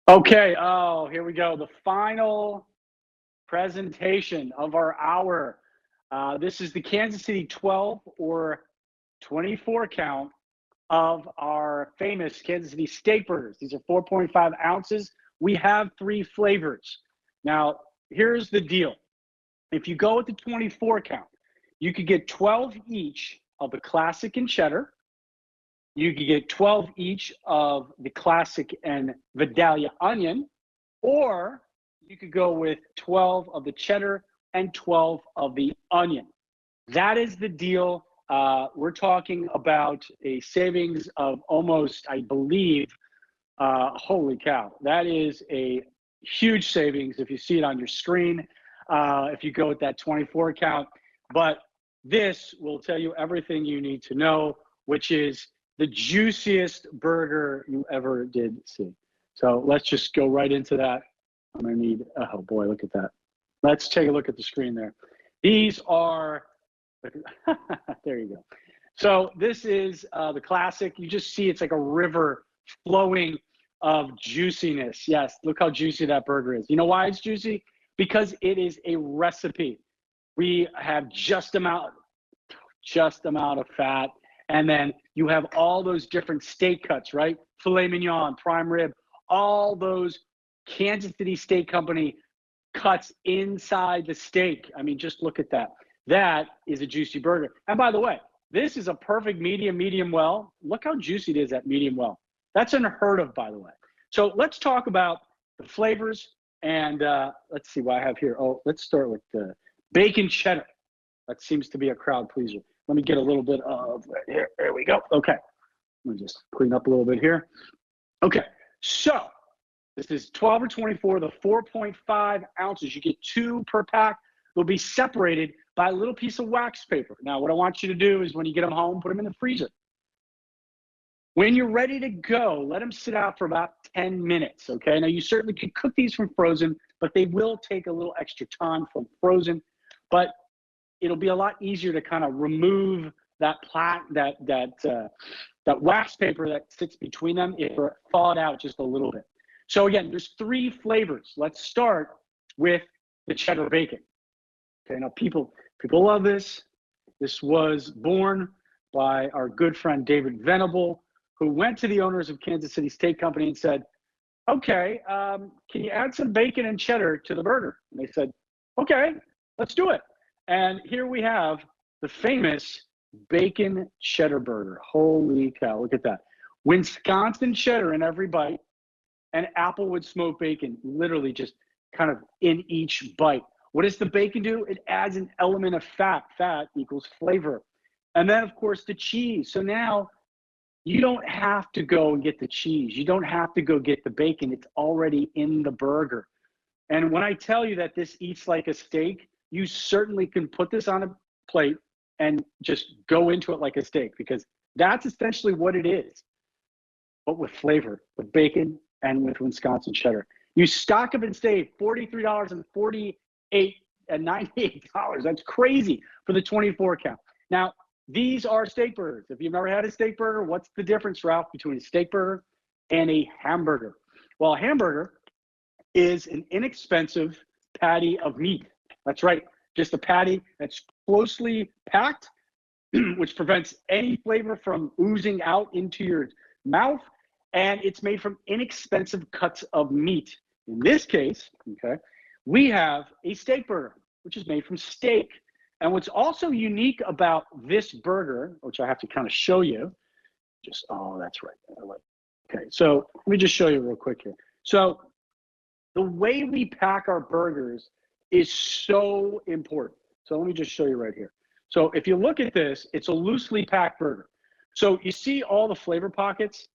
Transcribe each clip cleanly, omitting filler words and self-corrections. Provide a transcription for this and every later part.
Okay, oh, here we go. The final presentation of our hour. This is the Kansas City 12 or 24 count of our famous Kansas City Steakburgers. These are 4.5 ounces. We have three flavors. Now, here's the deal. If you go with the 24 count, you could get 12 each of the classic and cheddar. You could get 12 each of the classic and Vidalia onion, or you could go with 12 of the cheddar and 12 of the onion. That is the deal. We're talking about a savings of almost, I believe, holy cow, that is a huge savings if you see it on your screen, if you go with that 24 count. But this will tell you everything you need to know, which is the juiciest burger you ever did see. So let's just go right into that. I'm gonna need, oh boy, look at that. Let's take a look at the screen there. These are, there you go. So this is the classic. You just see it's like a river flowing of juiciness. Yes, look how juicy that burger is. You know why it's juicy? Because it is a recipe. We have just amount of fat. And then you have all those different steak cuts, right? Filet mignon, prime rib, all those Kansas City Steak Company cuts inside the steak. I mean, just look at that. That is a juicy burger. And by the way, this is a perfect medium well. Look how juicy it is at medium well. That's unheard of, by the way. So let's talk about the flavors. And let's see what I have here. Oh, let's start with the bacon cheddar. That seems to be a crowd pleaser. Let me get a little bit of here. There we go. Okay. Let me just clean up a little bit here. Okay. So this is 12 or 24, the 4.5 ounces. You get 2 per pack. They'll be separated by a little piece of wax paper. Now, what I want you to do is when you get them home, put them in the freezer. When you're ready to go, let them sit out for about 10 minutes, okay? Now, you certainly can cook these from frozen, but they will take a little extra time from frozen. But it'll be a lot easier to kind of remove that that wax paper that sits between them if they're thawed out just a little bit. So again, there's 3 flavors. Let's start with the cheddar bacon. Okay, now people love this. This was born by our good friend David Venable, who went to the owners of Kansas City Steak Company and said, okay, can you add some bacon and cheddar to the burger? And they said, okay, let's do it. And here we have the famous bacon cheddar burger. Holy cow, look at that. Wisconsin cheddar in every bite, and applewood smoked bacon, literally just kind of in each bite. What does the bacon do? It adds an element of fat. Fat equals flavor. And then, of course, the cheese. So now you don't have to go and get the cheese. You don't have to go get the bacon. It's already in the burger. And when I tell you that this eats like a steak, you certainly can put this on a plate and just go into it like a steak, because that's essentially what it is, but with flavor, with bacon and with Wisconsin cheddar. You stock up and save $43 and $98. That's crazy for the 24 count. Now, these are steak burgers. If you've never had a steak burger, what's the difference, Ralph, between a steak burger and a hamburger? Well, a hamburger is an inexpensive patty of meat. That's right, just a patty that's closely packed, which prevents any flavor from oozing out into your mouth, and it's made from inexpensive cuts of meat. In this case, okay, we have a steak burger, which is made from steak. And what's also unique about this burger, which I have to kind of show you, just, oh, that's right. Okay, so let me just show you real quick here. So the way we pack our burgers is so important. So let me just show you right here. So if you look at this, it's a loosely packed burger. So you see all the flavor pockets,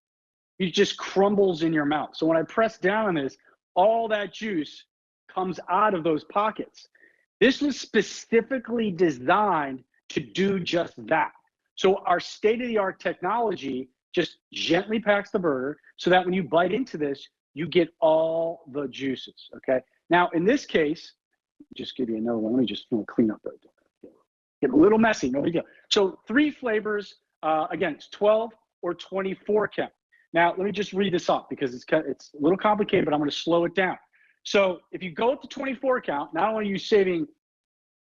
it just crumbles in your mouth. So when I press down on this, all that juice comes out of those pockets. This was specifically designed to do just that. So our state-of-the-art technology just gently packs the burger so that when you bite into this, you get all the juices, okay? Now, in this case, just give you another one. Let me just clean up. Get a little messy, no big deal. So 3 flavors, again, it's 12 or 24 count. Now, let me just read this off because it's a little complicated, but I'm going to slow it down. So if you go with the 24 count, not only are you saving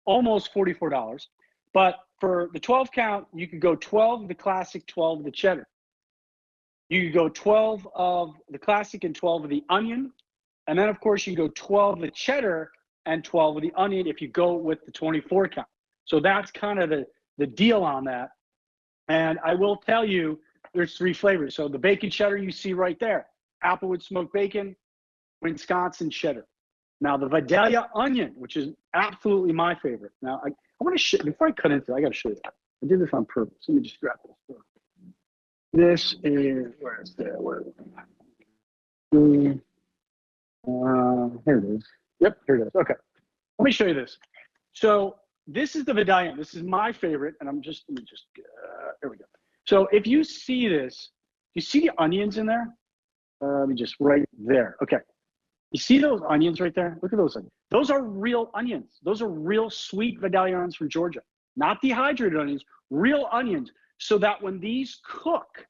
almost $44, but for the 12 count, you could go 12 of the classic, 12 of the cheddar. You could go 12 of the classic and 12 of the onion. And then, of course, you can go 12 of the cheddar and 12 of the onion if you go with the 24 count. So that's kind of the deal on that. And I will tell you, there's 3 flavors. So the bacon cheddar you see right there, Applewood smoked bacon, Wisconsin cheddar. Now the Vidalia onion, which is absolutely my favorite. Now I want to before I cut into it, I got to show you that. I did this on purpose. Let me just grab this. This is where is that? Here it is. Yep, here it is. Okay, let me show you this. So this is the Vidalia. This is my favorite, and let me just there we go. So if you see this, you see the onions in there? Let me just right there. Okay. You see those onions right there? Look at those onions. Those are real onions. Those are real sweet Vidalia onions from Georgia. Not dehydrated onions, real onions. So that when these cook,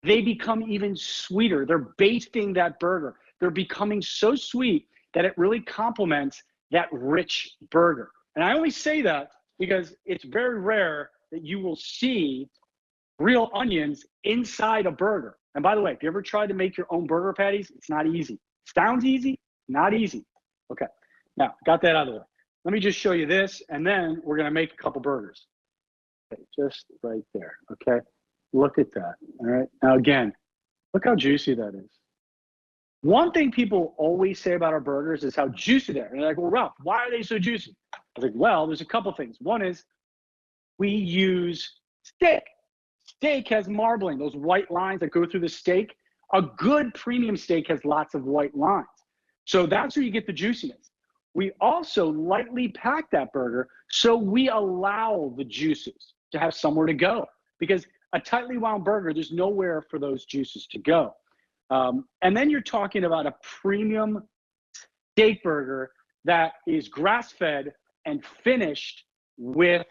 they become even sweeter. They're basting that burger. They're becoming so sweet that it really complements that rich burger. And I only say that because it's very rare that you will see real onions inside a burger. And by the way, if you ever tried to make your own burger patties, it's not easy. Sounds easy, not easy. Okay, now got that out of the way. Let me just show you this, and then we're gonna make a couple burgers. Okay, just right there, okay? Look at that, all right? Now again, look how juicy that is. One thing people always say about our burgers is how juicy they are. And they're like, well, Ralph, why are they so juicy? I was like, well, there's a couple things. One is we use steak. Steak has marbling, those white lines that go through the steak. A good premium steak has lots of white lines. So that's where you get the juiciness. We also lightly pack that burger so we allow the juices to have somewhere to go. Because a tightly wound burger, there's nowhere for those juices to go. And then you're talking about a premium steak burger that is grass-fed and finished with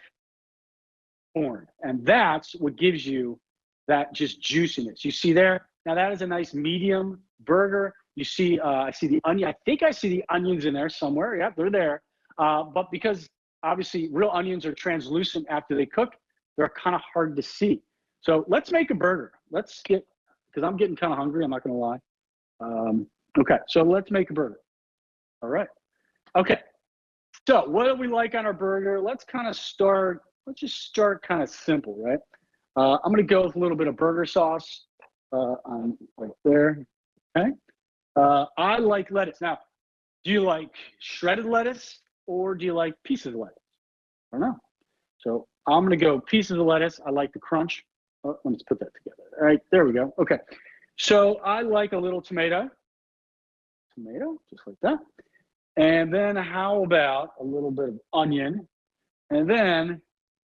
corn. And that's what gives you that just juiciness. You see there? Now that is a nice medium burger. You see, I see the onion. I think I see the onions in there somewhere. Yeah, they're there. But because obviously real onions are translucent after they cook, they're kind of hard to see. So let's make a burger. Let's get, because I'm getting kind of hungry, I'm not gonna lie. Okay, so let's make a burger. All right. Okay, so what do we like on our burger? Let's just start kind of simple, right? I'm gonna go with a little bit of burger sauce on right there, okay? I like lettuce. Now, do you like shredded lettuce or do you like pieces of lettuce? I don't know. So I'm gonna go pieces of lettuce. I like the crunch. Oh, let me put that together. All right, there we go. Okay, so I like a little tomato, just like that. And then how about a little bit of onion? And then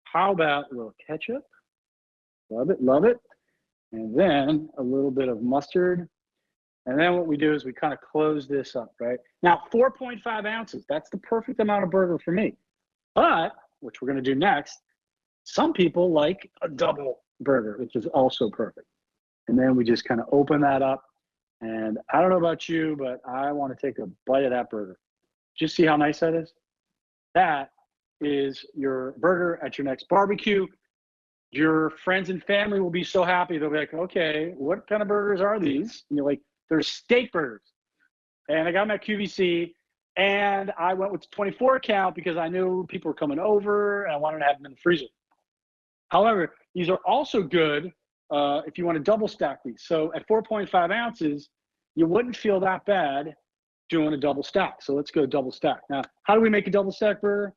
how about a little ketchup? Love it, love it. And then a little bit of mustard. And then what we do is we kind of close this up, right? Now, 4.5 ounces, that's the perfect amount of burger for me. But, which we're gonna do next, some people like a double burger, which is also perfect. And then we just kind of open that up. And I don't know about you, but I want to take a bite of that burger. Just see how nice that is? That is your burger at your next barbecue. Your friends and family will be so happy. They'll be like, okay, what kind of burgers are these? And you're like, they're steak burgers. And I got them at QVC. And I went with the 24 count because I knew people were coming over and I wanted to have them in the freezer. However, these are also good if you want to double stack these. So at 4.5 ounces, you wouldn't feel that bad doing a double stack. So let's go double stack. Now, how do we make a double stack burger?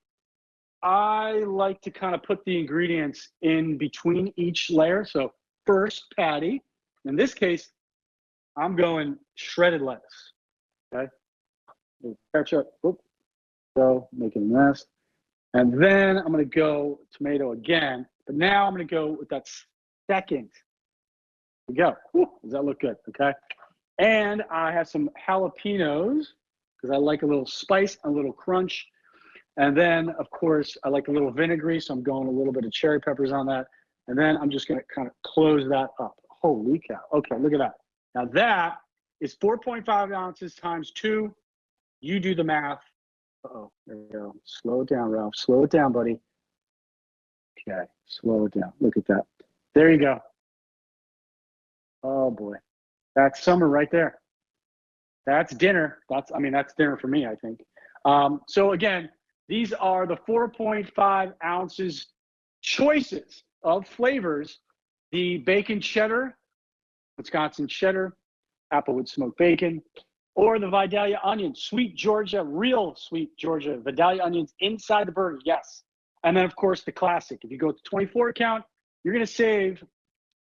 I like to kind of put the ingredients in between each layer. So first patty, in this case, I'm going shredded lettuce, okay? Ketchup, so making this. And then I'm gonna go tomato again, but now I'm gonna go with that second. Here we go. Whew, does that look good, okay? And I have some jalapenos because I like a little spice, a little crunch. And then, of course, I like a little vinegary, so I'm going a little bit of cherry peppers on that. And then I'm just gonna kind of close that up. Holy cow. Okay, look at that. Now that is 4.5 ounces times 2. You do the math. Uh-oh, there we go. Slow it down, Ralph. Slow it down, buddy. Okay, slow it down. Look at that. There you go. Oh boy. That's summer right there. That's dinner. That's dinner for me, I think. So again, these are the 4.5 ounces choices of flavors. The bacon cheddar, Wisconsin cheddar, applewood smoked bacon, or the Vidalia onion, sweet Georgia, real sweet Georgia, Vidalia onions inside the burger, yes. And then of course the classic. If you go to 24 count, you're gonna save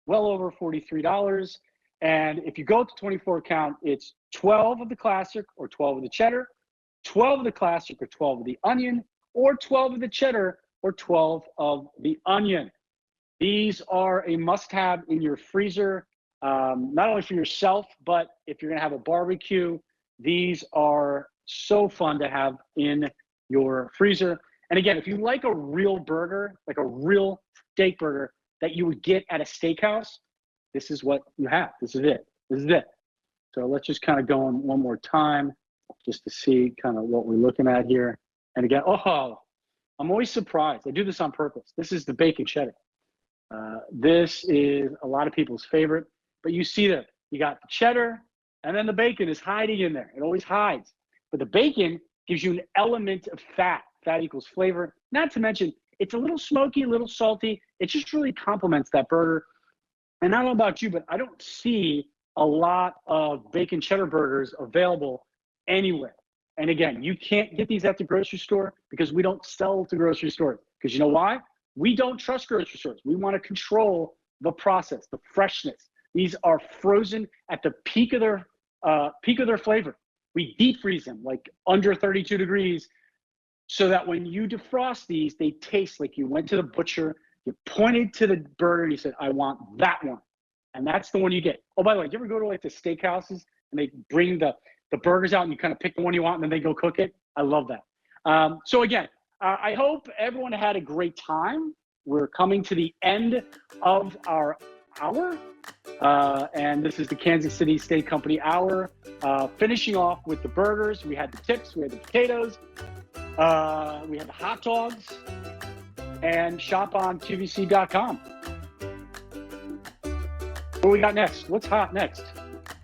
well over $43. And if you go to 24 count, it's 12 of the classic or 12 of the cheddar, 12 of the classic or 12 of the onion, or 12 of the cheddar or 12 of the onion. These are a must-have in your freezer, not only for yourself, but if you're gonna have a barbecue, these are so fun to have in your freezer. And again, if you like a real burger, like a real steak burger that you would get at a steakhouse, this is what you have. This is it. This is it. So let's just kind of go on one more time just to see kind of what we're looking at here. And again, oh, I'm always surprised. I do this on purpose. This is the bacon cheddar. This is a lot of people's favorite, but you see that you got the cheddar and then the bacon is hiding in there. It always hides. But the bacon gives you an element of fat. Fat equals flavor. Not to mention, it's a little smoky, a little salty. It just really complements that burger. And I don't know about you, but I don't see a lot of bacon cheddar burgers available anywhere. And again, you can't get these at the grocery store because we don't sell to grocery stores. Because you know why? We don't trust grocery stores. We want to control the process, the freshness. These are frozen at the peak of their flavor. We deep freeze them like under 32 degrees so that when you defrost these, they taste like you went to the butcher, you pointed to the burger and you said, I want that one. And that's the one you get. Oh, by the way, do you ever go to like the steakhouses and they bring the burgers out and you kind of pick the one you want and then they go cook it? I love that. So again, I hope everyone had a great time. We're coming to the end of our hour. And this is the Kansas City Steak Company Hour. Finishing off with the burgers. We had the tips, we had the potatoes, we had the hot dogs, and shop on QVC.com. What do we got next? What's hot next?